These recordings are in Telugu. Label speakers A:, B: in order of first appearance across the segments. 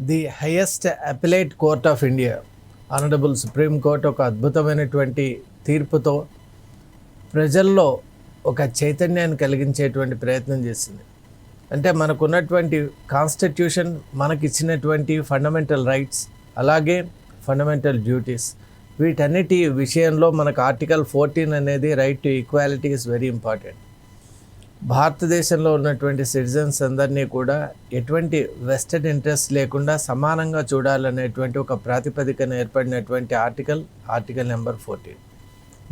A: The highest appellate court of India, honourable supreme court ఒక అద్భుతమైనటువంటి తీర్పుతో ప్రజల్లో ఒక చైతన్యాన్ని కలిగించేటువంటి ప్రయత్నం చేసింది. అంటే మనకున్నటువంటి కాన్స్టిట్యూషన్ మనకిచ్చినటువంటి ఫండమెంటల్ రైట్స్, అలాగే ఫండమెంటల్ డ్యూటీస్, వీటన్నిటి విషయంలో మనకు ఆర్టికల్ 14 అనేది right to equality is very important. భారతదేశంలో ఉన్నటువంటి సిటిజన్స్ అందరినీ కూడా ఎటువంటి వెస్టెడ్ ఇంట్రెస్ట్ లేకుండా సమానంగా చూడాలనేటువంటి ఒక ప్రాతిపదికన ఏర్పడినటువంటి ఆర్టికల్ నెంబర్ 14.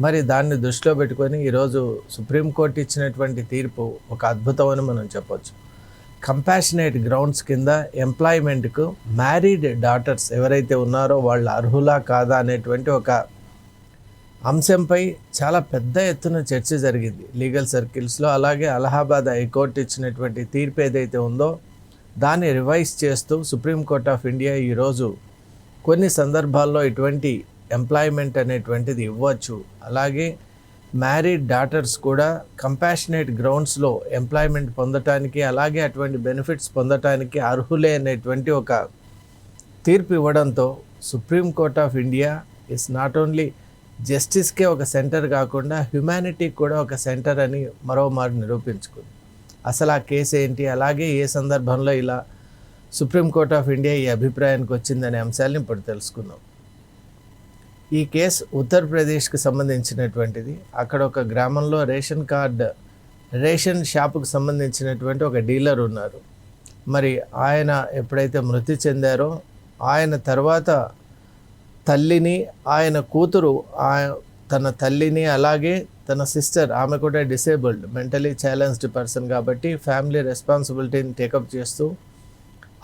A: మరి దాన్ని దృష్టిలో పెట్టుకొని ఈరోజు సుప్రీంకోర్టు ఇచ్చినటువంటి తీర్పు ఒక అద్భుతం అని మనం చెప్పొచ్చు. కంపాషనేట్ గ్రౌండ్స్ కింద ఎంప్లాయ్మెంట్కు మ్యారీడ్ డాటర్స్ ఎవరైతే ఉన్నారో వాళ్ళు అర్హులా కాదా అనేటువంటి ఒక అంశంపై చాలా పెద్ద ఎత్తున చర్చ జరిగింది లీగల్ సర్కిల్స్లో. అలాగే అలహాబాద్ హైకోర్టు ఇచ్చినటువంటి తీర్పు ఏదైతే ఉందో దాన్ని రివైజ్ చేస్తూ సుప్రీంకోర్ట్ ఆఫ్ ఇండియా ఈరోజు కొన్ని సందర్భాల్లో ఇటువంటి ఎంప్లాయ్మెంట్ అనేటువంటిది ఇవ్వచ్చు, అలాగే మ్యారీడ్ డాటర్స్ కూడా కంపాషనేట్ గ్రౌండ్స్లో ఎంప్లాయ్మెంట్ పొందటానికి, అలాగే అటువంటి బెనిఫిట్స్ పొందటానికి అర్హులే అనేటువంటి ఒక తీర్పు ఇవ్వడంతో Supreme Court of India is not only జస్టిస్కే ఒక సెంటర్ కాకుండా హ్యుమానిటీకి కూడా ఒక సెంటర్ అని మరోమారు నిరూపించుకుంది. అసలు ఆ కేసు ఏంటి, అలాగే ఏ సందర్భంలో ఇలా సుప్రీంకోర్ట్ ఆఫ్ ఇండియా ఈ అభిప్రాయానికి వచ్చిందనే అంశాలను ఇప్పుడు తెలుసుకుందాం. ఈ కేసు ఉత్తరప్రదేశ్కి సంబంధించినటువంటిది. అక్కడ ఒక గ్రామంలో రేషన్ షాపుకు సంబంధించినటువంటి ఒక డీలర్ ఉన్నారు. మరి ఆయన ఎప్పుడైతే మృతి చెందారో ఆయన తర్వాత తల్లిని, ఆయన కూతురు తన తల్లిని, అలాగే తన సిస్టర్, ఆమె కూడా డిసేబుల్డ్ మెంటలీ ఛాలెంజ్డ్ పర్సన్ కాబట్టి ఫ్యామిలీ రెస్పాన్సిబిలిటీని టేకప్ చేస్తూ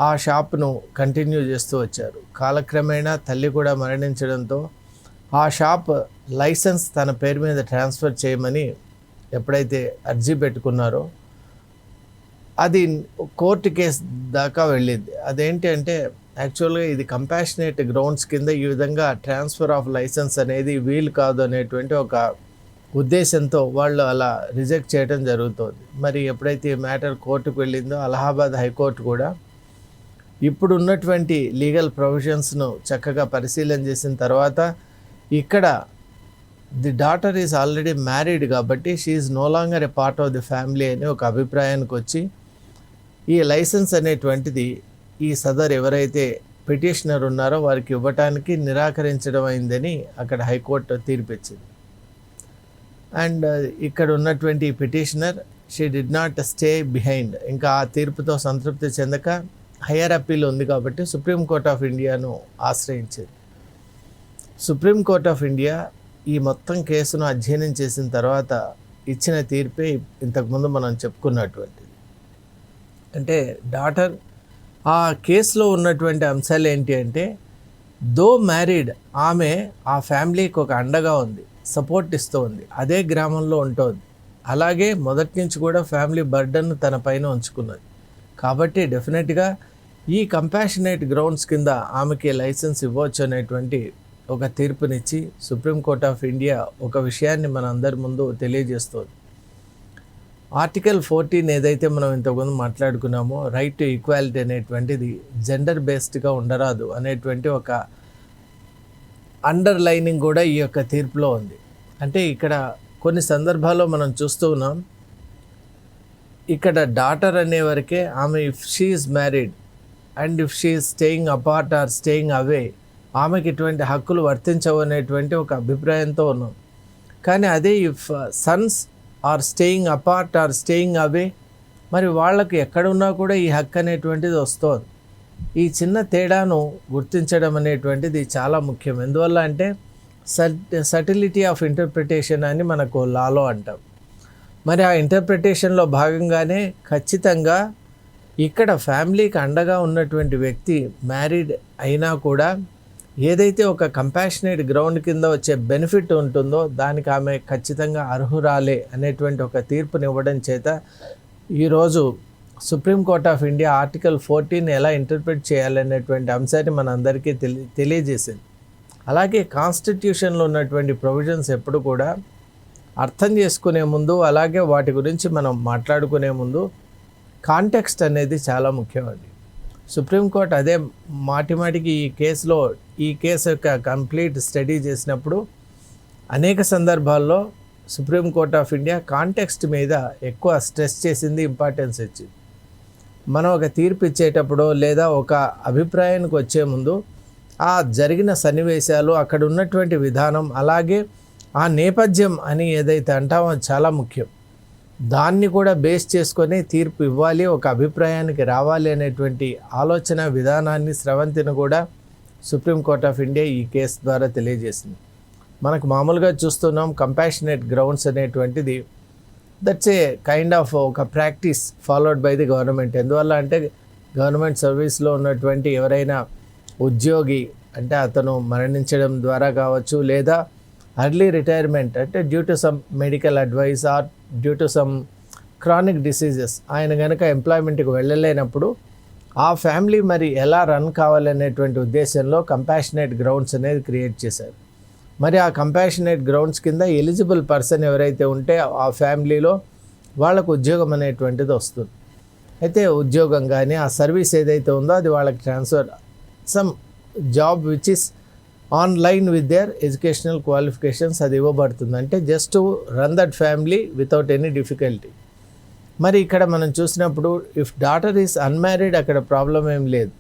A: ఆ షాప్ను కంటిన్యూ చేస్తూ వచ్చారు. కాలక్రమేణా తల్లి కూడా మరణించడంతో ఆ షాప్ లైసెన్స్ తన పేరు మీద ట్రాన్స్ఫర్ చేయమని ఎప్పుడైతే అర్జీ పెట్టుకున్నారో అది కోర్టు కేసు దాకా వెళ్ళింది. అదేంటి అంటే యాక్చువల్గా ఇది కంపాషనేట్ గ్రౌండ్స్ కింద ఈ విధంగా ట్రాన్స్ఫర్ ఆఫ్ లైసెన్స్ అనేది వీలు కాదు అనేటువంటి ఒక ఉద్దేశంతో వాళ్ళు అలా రిజెక్ట్ చేయడం జరుగుతుంది. మరి ఎప్పుడైతే ఈ మ్యాటర్ కోర్టుకు వెళ్ళిందో అలహాబాద్ హైకోర్టు కూడా ఇప్పుడు ఉన్నటువంటి లీగల్ ప్రొవిజన్స్ను చక్కగా పరిశీలన చేసిన తర్వాత ఇక్కడ the daughter is already married కాబట్టి she is no longer a part of the family అని ఒక అభిప్రాయానికి వచ్చి ఈ లైసెన్స్ అనేటువంటిది ఈ సదర్ ఎవరైతే పిటిషనర్ ఉన్నారో వారికి ఇవ్వటానికి నిరాకరించడం అయిందని అక్కడ హైకోర్టు తీర్పిచ్చింది. అండ్ ఇక్కడ ఉన్నటువంటి petitioner she did not stay behind, ఇంకా ఆ తీర్పుతో సంతృప్తి చెందక హయ్యర్ అప్పీల్ ఉంది కాబట్టి సుప్రీంకోర్ట్ ఆఫ్ ఇండియాను ఆశ్రయించింది. సుప్రీంకోర్ట్ ఆఫ్ ఇండియా ఈ మొత్తం కేసును అధ్యయనం చేసిన తర్వాత ఇచ్చిన తీర్పే ఇంతకుముందు మనం చెప్పుకున్నటువంటిది. అంటే డాటర్ ఆ కేసులో ఉన్నటువంటి అంశాలు ఏంటి అంటే, దో మ్యారీడ్ ఆమె ఆ ఫ్యామిలీకి ఒక అండగా ఉంది, సపోర్ట్ ఇస్తూ ఉంది, అదే గ్రామంలో ఉంటుంది, అలాగే మొదటి నుంచి కూడా ఫ్యామిలీ బర్డన్ తన పైన ఉంచుకున్నది కాబట్టి డెఫినెట్గా ఈ కంపాషనేట్ గ్రౌండ్స్ కింద ఆమెకి లైసెన్స్ ఇవ్వచ్చు అనేటువంటి ఒక తీర్పునిచ్చి సుప్రీంకోర్ట్ ఆఫ్ ఇండియా ఒక విషయాన్ని మన అందరి ముందు తెలియజేస్తుంది. ఆర్టికల్ 14 ఏదైతే మనం ఇంతకుముందు మాట్లాడుకున్నామో రైట్ టు ఈక్వాలిటీ అనేటువంటిది జెండర్ బేస్డ్గా ఉండరాదు అనేటువంటి ఒక అండర్లైనింగ్ కూడా ఈ యొక్క తీర్పులో ఉంది. అంటే ఇక్కడ కొన్ని సందర్భాల్లో మనం చూస్తూ ఉన్నాం, ఇక్కడ డాటర్ అనే వరకే ఆమె if she is married and if she is staying apart or staying away ఆమెకి ఇటువంటి హక్కులు వర్తించవు అనేటువంటి ఒక అభిప్రాయంతో ఉన్నాం. కానీ అదే if sons are staying apart or staying away, మరి వాళ్ళకు ఎక్కడున్నా కూడా ఈ హక్కు అనేటువంటిది వస్తుంది. ఈ చిన్న తేడాను గుర్తించడం అనేటువంటిది చాలా ముఖ్యం. ఎందువల్ల అంటే సటిలిటీ ఆఫ్ ఇంటర్ప్రిటేషన్ అని మనకు లాలో అంటాం. మరి ఆ ఇంటర్ప్రిటేషన్లో భాగంగానే ఖచ్చితంగా ఇక్కడ ఫ్యామిలీకి అండగా ఉన్నటువంటి వ్యక్తి మ్యారీడ్ అయినా కూడా ఏదైతే ఒక కంపాషనేట్ గ్రౌండ్ కింద వచ్చే బెనిఫిట్ ఉంటుందో దానికి ఆమె ఖచ్చితంగా అర్హురాలే అనేటువంటి ఒక తీర్పునివ్వడం చేత ఈరోజు సుప్రీంకోర్ట్ ఆఫ్ ఇండియా ఆర్టికల్ 14 ఎలా ఇంటర్ప్రిట్ చేయాలనేటువంటి అంశాన్ని మనందరికీ తెలియజేసింది. అలాగే కాన్స్టిట్యూషన్లో ఉన్నటువంటి ప్రొవిజన్స్ ఎప్పుడు కూడా అర్థం చేసుకునే ముందు, అలాగే వాటి గురించి మనం మాట్లాడుకునే ముందు కాంటెక్స్ట్ అనేది చాలా ముఖ్యమండి. సుప్రీంకోర్టు అదే మాటిమాటికి ఈ కేసు యొక్క కంప్లీట్ స్టడీ చేసినప్పుడు అనేక సందర్భాల్లో సుప్రీంకోర్ట్ ఆఫ్ ఇండియా కాంటెక్స్ట్ మీద ఎక్కువ స్ట్రెస్ చేసింది, ఇంపార్టెన్స్ ఇచ్చింది. మనం ఒక తీర్పు ఇచ్చేటప్పుడు లేదా ఒక అభిప్రాయానికి వచ్చే ముందు ఆ జరిగిన సన్నివేశాలు, అక్కడ ఉన్నటువంటి విధానం, అలాగే ఆ నేపథ్యం అని ఏదైతే అంటామో చాలా ముఖ్యం. దాన్ని కూడా బేస్ చేసుకొని తీర్పు ఇవ్వాలి, ఒక అభిప్రాయానికి రావాలి అనేటువంటి ఆలోచన విధానాన్ని స్రవంతిని కూడా సుప్రీంకోర్ట్ ఆఫ్ ఇండియా ఈ కేసు ద్వారా తెలియజేసింది. మనకు మామూలుగా చూస్తున్నాం కంపాషనేట్ గ్రౌండ్స్ అనేటువంటిది, దట్స్ ఏ కైండ్ ఆఫ్ ఒక practice followed by the government. ఎందువల్ల అంటే గవర్నమెంట్ సర్వీస్లో ఉన్నటువంటి ఎవరైనా ఉద్యోగి అంటే అతను మరణించడం ద్వారా కావచ్చు, లేదా అర్లీ రిటైర్మెంట్ అంటే due to some medical advice are due to some chronic diseases ఆయన కనుక ఎంప్లాయ్మెంట్కి వెళ్ళలేనప్పుడు ఆ ఫ్యామిలీ మరి ఎలా రన్ కావాలనేటువంటి ఉద్దేశంలో కంపాషనేట్ గ్రౌండ్స్ అనేది క్రియేట్ చేశారు. మరి ఆ కంపాషనేట్ గ్రౌండ్స్ కింద ఎలిజిబుల్ పర్సన్ ఎవరైతే ఉంటే ఆ ఫ్యామిలీలో వాళ్ళకు ఉద్యోగం అనేటువంటిది వస్తుంది. అయితే ఉద్యోగం కానీ ఆ సర్వీస్ ఏదైతే ఉందో అది వాళ్ళకి transfer some job which is online with their educational qualifications అది ఇవ్వబడుతుంది. అంటే just to run that family without any difficulty. మరి ఇక్కడ మనం చూసినప్పుడు ఇఫ్ డాటర్ ఈస్ అన్మ్యారీడ్ అక్కడ ప్రాబ్లం ఏం లేదు.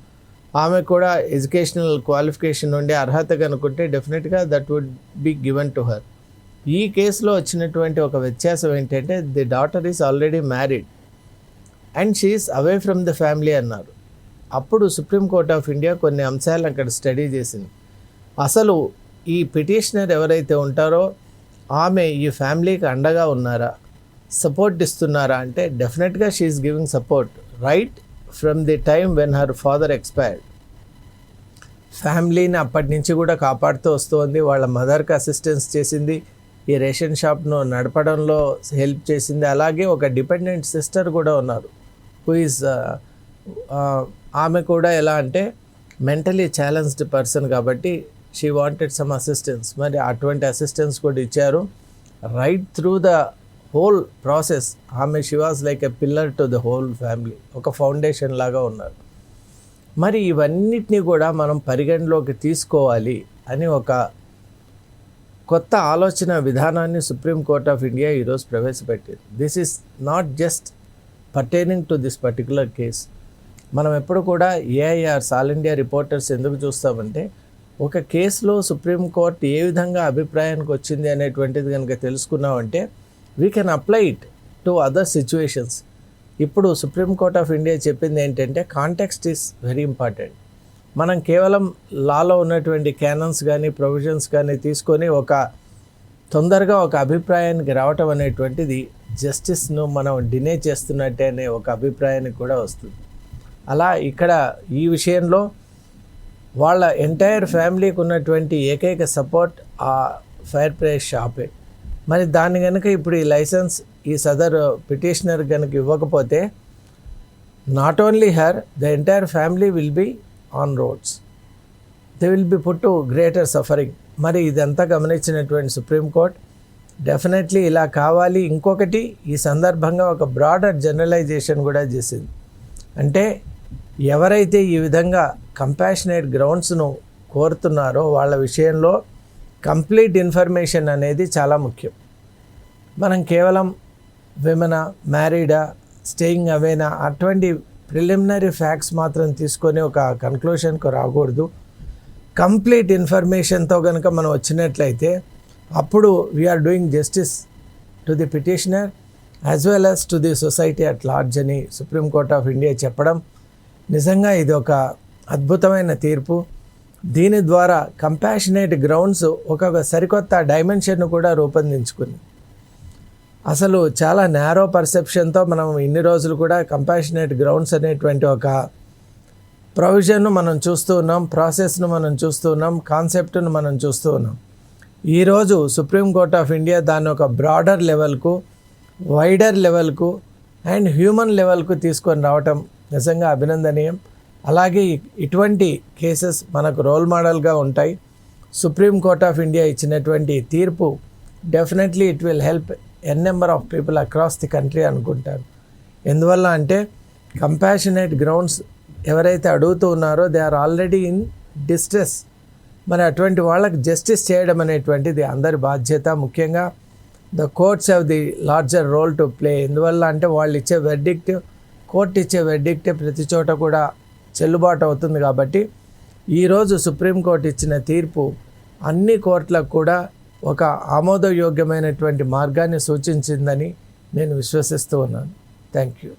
A: ఆమె కూడా ఎడ్యుకేషనల్ క్వాలిఫికేషన్ ఉండే అర్హత కనుక్కుంటే డెఫినెట్గా that would be given to her. ఈ కేసులో వచ్చినటువంటి ఒక వ్యత్యాసం ఏంటంటే the daughter is already married and she is away from the family అన్నారు. అప్పుడు సుప్రీంకోర్ట్ ఆఫ్ ఇండియా కొన్ని అంశాలను అక్కడ స్టడీ చేసింది. అసలు ఈ పిటిషనర్ ఎవరైతే ఉంటారో ఆమె ఈ ఫ్యామిలీకి అండగా ఉన్నారా, సపోర్ట్ ఇస్తున్నారా అంటే డెఫినెట్గా she is giving support right from the time when her father expired. ఫ్యామిలీని అప్పటి నుంచి కూడా కాపాడుతూ వస్తుంది. వాళ్ళ మదర్కి అసిస్టెన్స్ చేసింది, ఈ రేషన్ షాప్ను నడపడంలో హెల్ప్ చేసింది. అలాగే ఒక డిపెండెంట్ సిస్టర్ కూడా ఉన్నారు హూ ఈజ్ ఆమె కూడా ఎలా అంటే మెంటలీ ఛాలెంజ్డ్ పర్సన్ కాబట్టి షీ వాంటెడ్ సమ్ అసిస్టెన్స్. మరి అటువంటి అసిస్టెన్స్ కూడా ఇచ్చారు. Right through the whole process ఆమె she was like a pillar to the whole family, ఒక ఫౌండేషన్ లాగా ఉన్నారు. మరి ఇవన్నిటినీ కూడా మనం పరిగణలోకి తీసుకోవాలి అని ఒక కొత్త ఆలోచన విధానాన్ని సుప్రీంకోర్ట్ ఆఫ్ ఇండియా ఈరోజు ప్రవేశపెట్టింది. This is not just pertaining to this particular case. మనం ఎప్పుడు కూడా ఏఐఆర్స్ ఆల్ ఇండియా రిపోర్టర్స్ ఎందుకు చూస్తామంటే ఒక కేసులో సుప్రీంకోర్టు ఏ విధంగా అభిప్రాయానికి వచ్చింది అనేటువంటిది కనుక తెలుసుకున్నామంటే we can apply it to other situations. ఇప్పుడు సుప్రీంకోర్ట్ ఆఫ్ ఇండియా చెప్పింది ఏంటంటే కాంటెక్స్ట్ ఈస్ వెరీ ఇంపార్టెంట్. మనం కేవలం లాలో ఉన్నటువంటి క్యానన్స్ కానీ ప్రొవిజన్స్ కానీ తీసుకొని తొందరగా ఒక అభిప్రాయానికి రావటం అనేటువంటిది జస్టిస్ను మనం డినే చేస్తున్నట్టే అనే ఒక అభిప్రాయానికి కూడా వస్తుంది. అలా ఇక్కడ ఈ విషయంలో వాళ్ళ ఎంటైర్ ఫ్యామిలీకి ఉన్నటువంటి ఏకైక సపోర్ట్ ఆ ఫైర్ ప్రైస్ షాపే. మరి దాన్ని కనుక ఇప్పుడు ఈ లైసెన్స్ ఈ సదర్ పిటిషనర్ కనుక ఇవ్వకపోతే not only her the entire family will be on roads, they will be put to greater suffering. మరి ఇదంతా గమనించినటువంటి సుప్రీంకోర్టు డెఫినెట్లీ ఇలా కావాలి. ఇంకొకటి ఈ సందర్భంగా ఒక బ్రాడర్ జనరలైజేషన్ కూడా చేసింది. అంటే ఎవరైతే ఈ విధంగా కంపాషనేట్ గ్రౌండ్స్ను కోరుతున్నారో వాళ్ళ విషయంలో కంప్లీట్ ఇన్ఫర్మేషన్ అనేది చాలా ముఖ్యం. మనం కేవలం విమెనా, మ్యారీడా, స్టేయింగ్ అవేనా అటువంటి ప్రిలిమినరీ ఫ్యాక్ట్స్ మాత్రం తీసుకొని ఒక కన్క్లూషన్కు రాకూడదు. కంప్లీట్ ఇన్ఫర్మేషన్తో కనుక మనం వచ్చినట్లయితే అప్పుడు we are doing justice to the petitioner as well as to the society at large అని సుప్రీంకోర్ట్ ఆఫ్ ఇండియా చెప్పడం నిజంగా ఇది ఒక అద్భుతమైన తీర్పు. దీని ద్వారా కంపాషనేట్ గ్రౌండ్స్ ఒక సరికొత్త డైమెన్షన్ను కూడా రూపొందించుకుంది. అసలు చాలా నేరో పర్సెప్షన్తో మనం ఇన్ని రోజులు కూడా కంపాషనేట్ గ్రౌండ్స్ అనేటువంటి ఒక ప్రొవిజన్ను మనం చూస్తూ ఉన్నాం, ప్రాసెస్ను మనం చూస్తూ ఉన్నాం, కాన్సెప్ట్ను మనం చూస్తూ ఉన్నాం. ఈరోజు సుప్రీంకోర్ట్ ఆఫ్ ఇండియా దాన్ని ఒక బ్రాడర్ లెవెల్కు, వైడర్ లెవెల్కు అండ్ హ్యూమన్ లెవెల్కు తీసుకొని రావటం నిజంగా అభినందనీయం. అలాగే ఇటువంటి కేసెస్ మనకు రోల్ మోడల్గా ఉంటాయి. సుప్రీంకోర్ట్ ఆఫ్ ఇండియా ఇచ్చినటువంటి తీర్పు definitely it will help N number of people across the country అనుకుంటాను. ఎందువల్ల అంటే కంపాషనేట్ గ్రౌండ్స్ ఎవరైతే అడుగుతూ ఉన్నారో they are already in distress. మరి అటువంటి వాళ్ళకి జస్టిస్ చేయడం అనేటువంటిది అందరి బాధ్యత. ముఖ్యంగా the courts have the larger role to play. ఎందువల్ల అంటే వాళ్ళు ఇచ్చే వెర్డిక్ట్, కోర్టు ఇచ్చే వెర్డిక్టే ప్రతి చోట కూడా చెల్లుబాటు అవుతుంది. కాబట్టి ఈరోజు సుప్రీంకోర్టు ఇచ్చిన తీర్పు అన్ని కోర్టులకు కూడా ఒక ఆమోదయోగ్యమైనటువంటి మార్గాన్ని సూచించిందని నేను విశ్వసిస్తూ ఉన్నాను. Thank you.